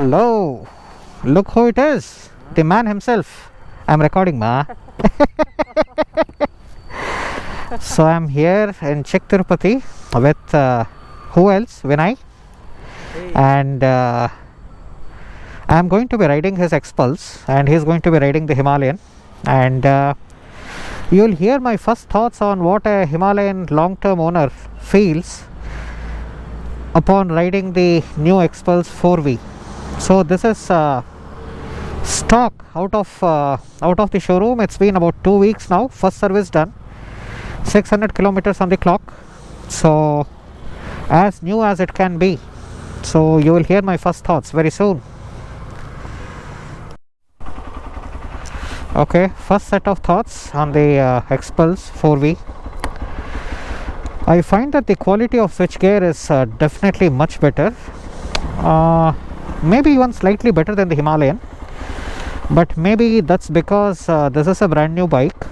Hello, look who it is, the man himself. I'm recording, ma. So I'm here in Czech Tirupati with who else? Vinay. Hey. And I'm going to be riding his Xpulse, and he's going to be riding the Himalayan. And you'll hear my first thoughts on what a Himalayan long-term owner feels upon riding the new Xpulse 4V. So this is stock out of the showroom. It's been about 2 weeks now. First service done. 600 kilometers on the clock. So as new as it can be. So you will hear my first thoughts very soon. Okay, first set of thoughts on the Xpulse 4V. I find that the quality of switchgear is definitely much better. Maybe even slightly better than the Himalayan, but maybe that's because this is a brand new bike,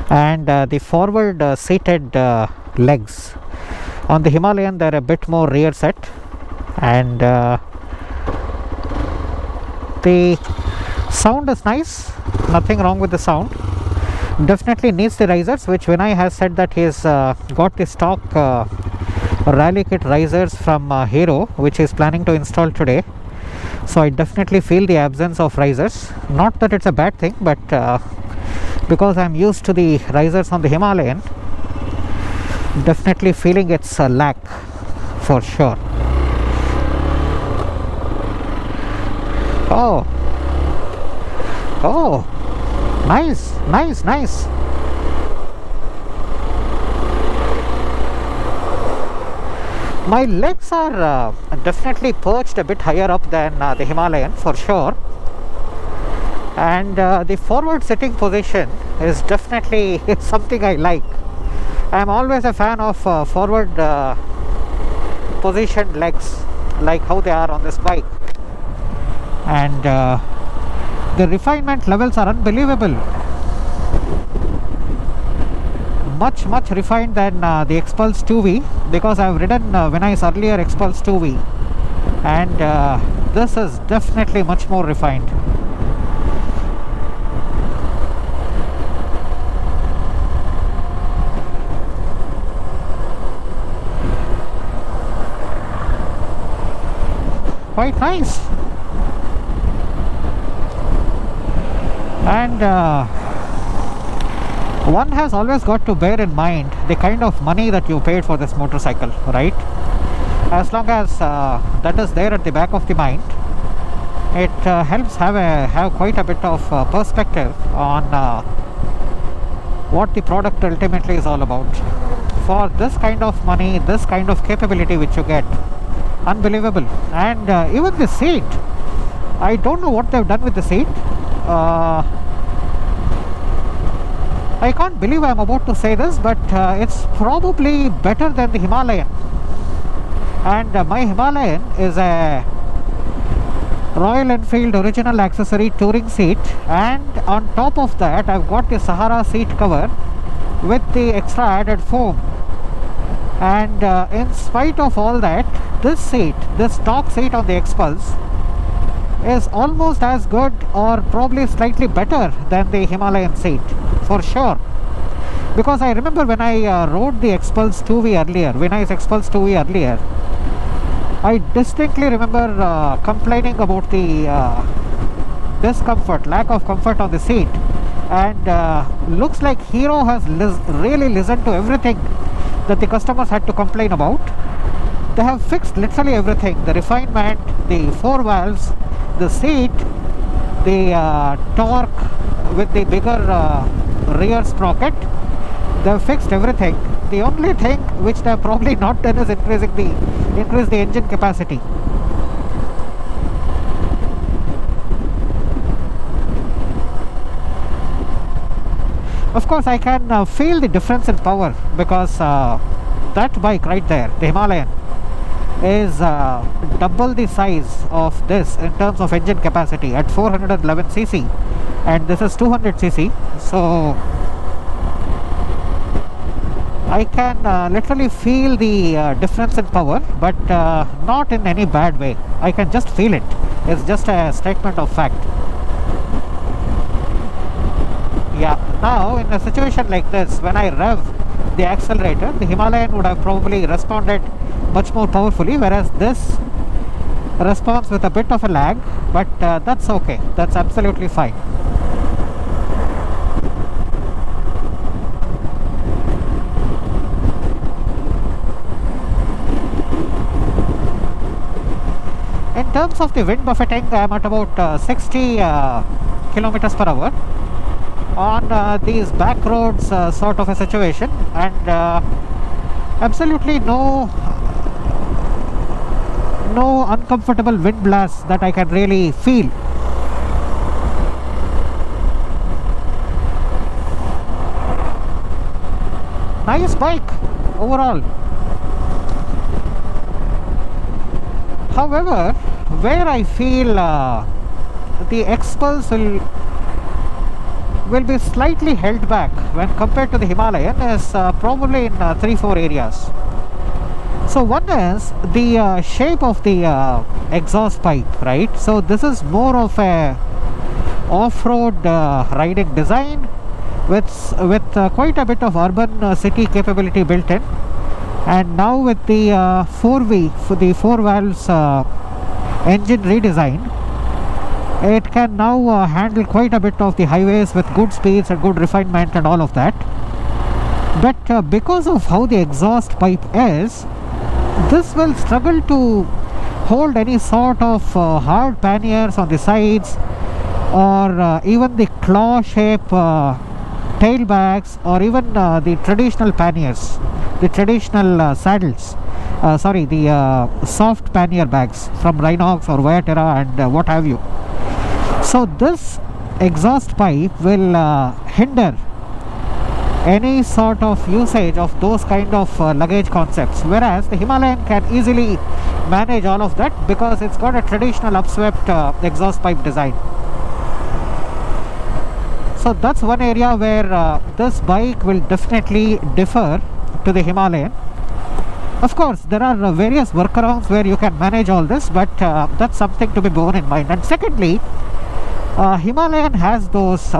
and the forward seated legs on the Himalayan, they're a bit more rear set, and the sound is nice, nothing wrong with the sound. Definitely needs the risers, which Vinay has said that he's got the stock rally kit risers from Hero, which he's planning to install today. So I definitely feel the absence of risers. Not that it's a bad thing, but because I'm used to the risers on the Himalayan, definitely feeling it's a lack for sure. Oh, nice. My legs are definitely perched a bit higher up than the Himalayan for sure, and the forward sitting position is definitely something I like. I'm always a fan of forward positioned legs, like how they are on this bike, and the refinement levels are unbelievable. Much refined than the Xpulse 2V, because I've ridden Vinay's earlier Xpulse 2V, and this is definitely much more refined. Quite nice. And one has always got to bear in mind the kind of money that you paid for this motorcycle, right? As long as that is there at the back of the mind, it helps have quite a bit of perspective on what the product ultimately is all about. For this kind of money, this kind of capability which you get, unbelievable. And even the seat, I don't know what they've done with the seat. I can't believe I'm about to say this, but it's probably better than the Himalayan. And my Himalayan is a Royal Enfield original accessory touring seat, and on top of that I've got the Sahara seat cover with the extra added foam. And in spite of all that, this stock seat on the Xpulse is almost as good, or probably slightly better than the Himalayan seat for sure. Because I remember when I rode the Xpulse 2V earlier, Vinay's Xpulse 2V earlier, I distinctly remember complaining about the discomfort, lack of comfort on the seat, and looks like Hero has really listened to everything that the customers had to complain about. They have fixed literally everything: the refinement, the 4 valves, the seat, the torque with the bigger rear sprocket. They've fixed everything. The only thing which they've probably not done is increase the engine capacity. Of course, I can feel the difference in power, because that bike right there, the Himalayan, is double the size of this in terms of engine capacity at 411cc, and this is 200cc. So I can literally feel the difference in power, but not in any bad way. I can just feel it. It's just a statement of fact. Yeah, now in a situation like this, when I rev the accelerator, the Himalayan would have probably responded much more powerfully, whereas this responds with a bit of a lag, but that's okay. That's absolutely fine. In terms of the wind buffeting, I am at about 60 kilometers per hour on these back roads sort of a situation, and absolutely no uncomfortable wind blasts that I can really feel. Nice bike overall. However, where I feel the Xpulse will be slightly held back when compared to the Himalayan is probably in 3-4 areas. So one is the shape of the exhaust pipe, right? So this is more of a off-road riding design with quite a bit of urban city capability built in. And now with the 4 valves engine redesign, it can now handle quite a bit of the highways with good speeds and good refinement and all of that. But because of how the exhaust pipe is, this will struggle to hold any sort of hard panniers on the sides, or even the claw shape tailbacks, or even the traditional panniers, the traditional saddles, the soft pannier bags from Rhinox or Viaterra and what have you. So this exhaust pipe will hinder any sort of usage of those kind of luggage concepts, whereas the Himalayan can easily manage all of that because it's got a traditional upswept exhaust pipe design. So that's one area where this bike will definitely differ to the Himalayan. Of course, there are various workarounds where you can manage all this, but that's something to be borne in mind. And secondly, Himalayan has those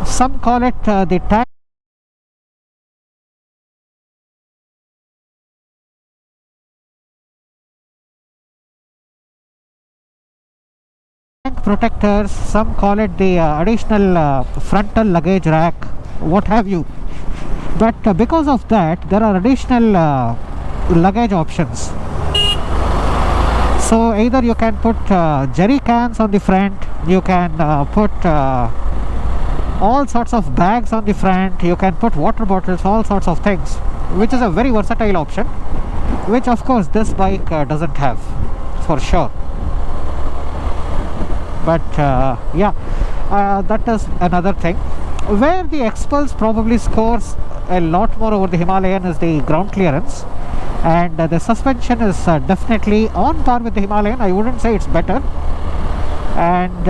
some call it the tank protectors, some call it the additional frontal luggage rack, what have you. But because of that, there are additional luggage options. So either you can put jerry cans on the front, you can put all sorts of bags on the front, you can put water bottles, all sorts of things, which is a very versatile option, which of course this bike doesn't have for sure. But that is another thing. Where the Xpulse probably scores a lot more over the Himalayan is the ground clearance, and the suspension is definitely on par with the Himalayan. I wouldn't say it's better. And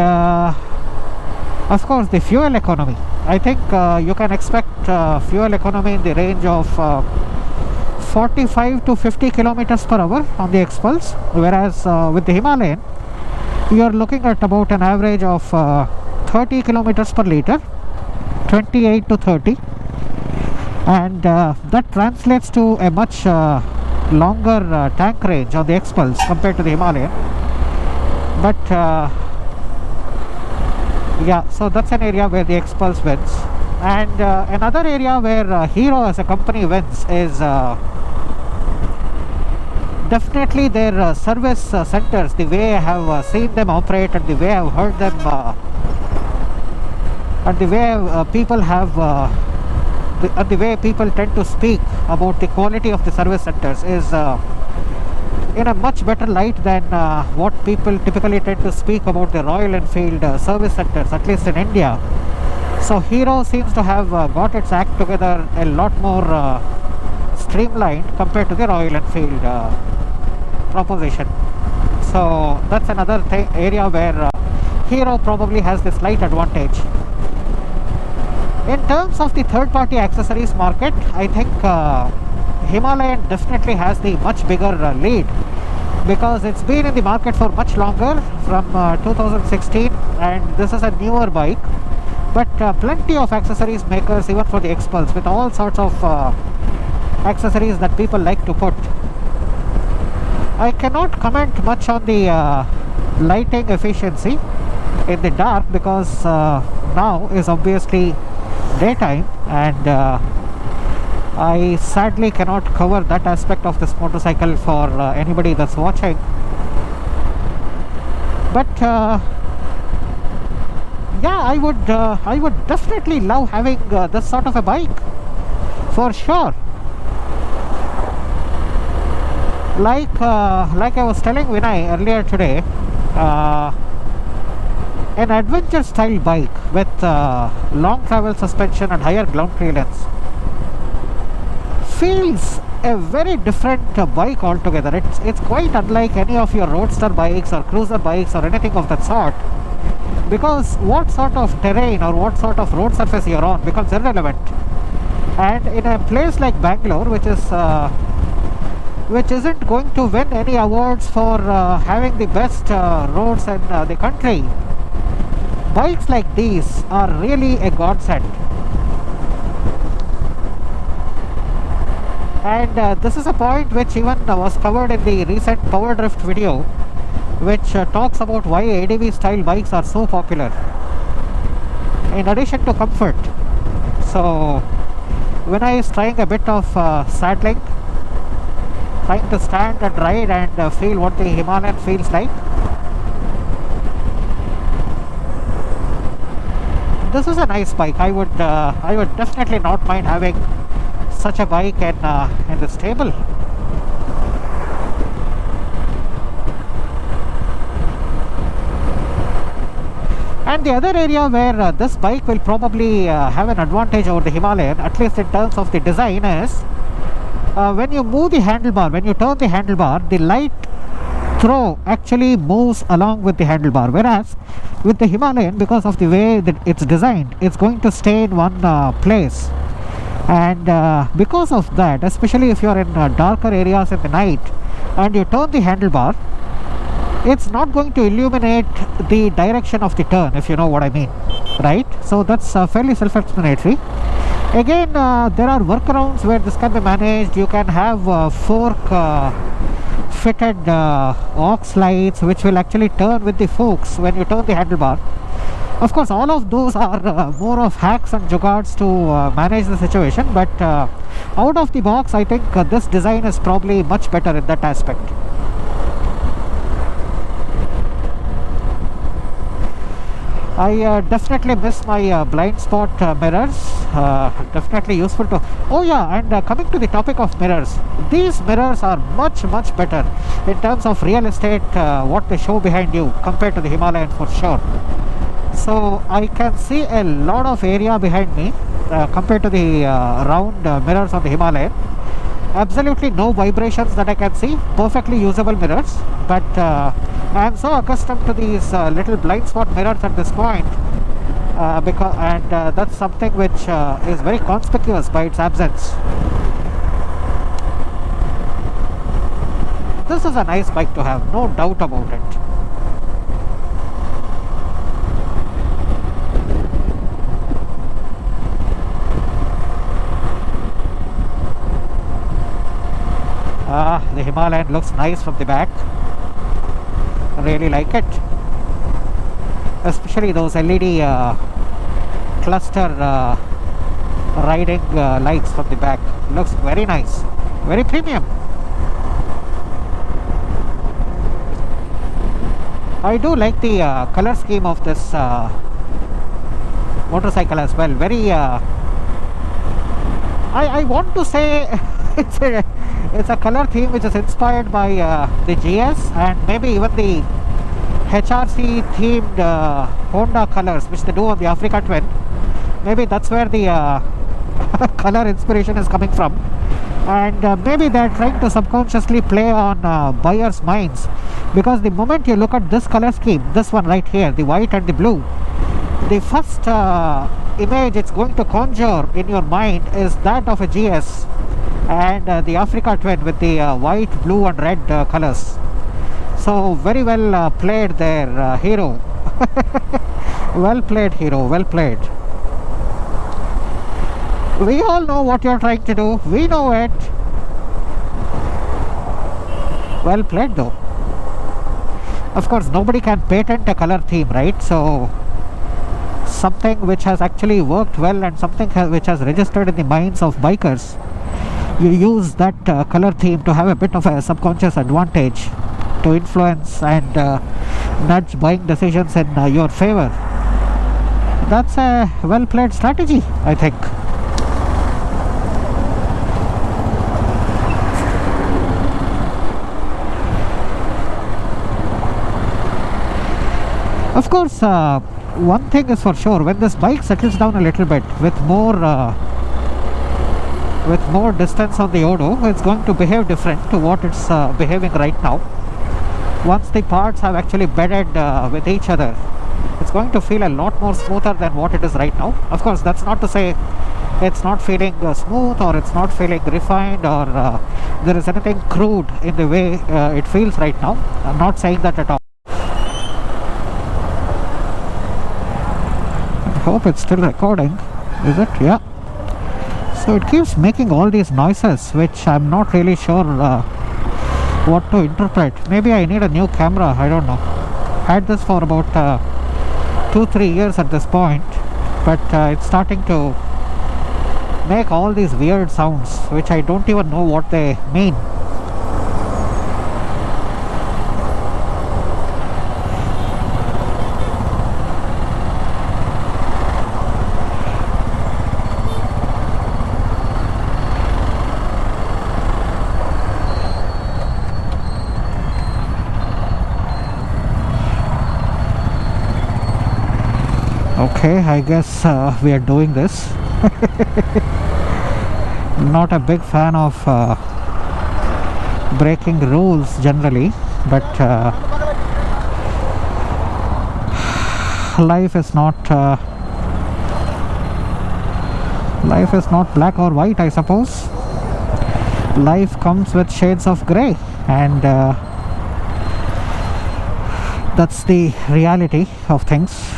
of course the fuel economy, I think you can expect fuel economy in the range of 45 to 50 kilometers per hour on the Xpulse, whereas with the Himalayan you are looking at about an average of 30 kilometers per liter, 28 to 30, and that translates to a much longer tank range on the Xpulse compared to the Himalayan. But so that's an area where the Xpulse wins. And another area where Hero as a company wins is definitely their service centers, the way I have seen them operate and the way I've heard them and the way people have the way people tend to speak about the quality of the service centers is in a much better light than what people typically tend to speak about the Royal Enfield service centers, at least in India. So Hero seems to have got its act together a lot more streamlined compared to the Royal Enfield proposition. So that's another area where Hero probably has the slight advantage. In terms of the third-party accessories market, I think Himalayan definitely has the much bigger lead, because it's been in the market for much longer, from 2016, and this is a newer bike. But plenty of accessories makers, even for the Xpulse, with all sorts of accessories that people like to put. I cannot comment much on the lighting efficiency in the dark, because now is obviously daytime, and I sadly cannot cover that aspect of this motorcycle for anybody that's watching. But yeah, I would definitely love having this sort of a bike, for sure. Like I was telling Vinay earlier today, an adventure style bike with long travel suspension and higher ground clearance feels a very different bike altogether. It's quite unlike any of your roadster bikes or cruiser bikes or anything of that sort, because what sort of terrain or what sort of road surface you're on becomes irrelevant. And in a place like Bangalore, which isn't going to win any awards for having the best roads in the country, bikes like these are really a godsend. And this is a point which even was covered in the recent Power Drift video, which talks about why ADV style bikes are so popular, in addition to comfort. So Vinay is trying a bit of saddling, trying to stand and ride and feel what the Himalayan feels like. This is a nice bike. I would definitely not mind having such a bike in the stable. And the other area where this bike will probably have an advantage over the Himalayan, at least in terms of the design, is when you move the handlebar, when you turn the handlebar, the light throw actually moves along with the handlebar, whereas with the Himalayan, because of the way that it's designed, it's going to stay in one place. And because of that, especially if you're in darker areas in the night and you turn the handlebar, it's not going to illuminate the direction of the turn, if you know what I mean, right? So that's fairly self-explanatory. Again, there are workarounds where this can be managed. You can have fork fitted aux lights, which will actually turn with the forks when you turn the handlebar. Of course, all of those are more of hacks and jugards to manage the situation, but out of the box, I think this design is probably much better in that aspect. I definitely miss my blind spot mirrors. Definitely useful to... Oh yeah, and coming to the topic of mirrors, these mirrors are much better in terms of real estate, what they show behind you compared to the Himalayan, for sure. So I can see a lot of area behind me compared to the round mirrors on the Himalayan. Absolutely no vibrations that I can see. Perfectly usable mirrors. But I am so accustomed to these little blind spot mirrors at this point, that's something which is very conspicuous by its absence. This is a nice bike to have, no doubt about it. The Himalayan looks nice from the back. I really like it, especially those LED cluster riding lights from the back. Looks very nice, very premium. I do like the color scheme of this motorcycle as well. Very I want to say it's a color theme which is inspired by the GS and maybe even the HRC themed Honda colors which they do on the Africa Twin. Maybe that's where the color inspiration is coming from, and maybe they're trying to subconsciously play on buyers' minds, because the moment you look at this color scheme, this one right here, the white and the blue, the first image it's going to conjure in your mind is that of a GS and the Africa Twin with the white, blue and red colors. So very well played there, Hero. Well played, Hero, well played. We all know what you're trying to do. We know it. Well played though. Of course, nobody can patent a color theme, right? So something which has actually worked well and something which has registered in the minds of bikers, you use that color theme to have a bit of a subconscious advantage to influence and nudge buying decisions in your favor. That's a well played strategy, I think. Of course, one thing is for sure, when this bike settles down a little bit with more distance on the Odo, it's going to behave different to what it's behaving right now. Once the parts have actually bedded with each other, it's going to feel a lot more smoother than what it is right now. Of course, that's not to say it's not feeling smooth or it's not feeling refined or there is anything crude in the way it feels right now. I'm not saying that at all. I hope it's still recording. Is it? Yeah. So it keeps making all these noises which I'm not really sure what to interpret. Maybe I need a new camera, I don't know. Had this for about 2-3 years at this point, but it's starting to make all these weird sounds which I don't even know what they mean. Okay, I guess we are doing this. Not a big fan of breaking rules generally, but life is not black or white, I suppose. Life comes with shades of grey, and that's the reality of things.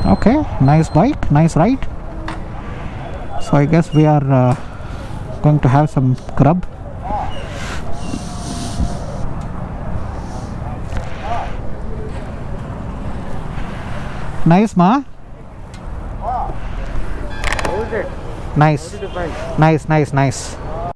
Okay, nice bike, nice ride. So I guess we are going to have some grub. Nice, ma? Hold it. Nice. How did you find? Nice.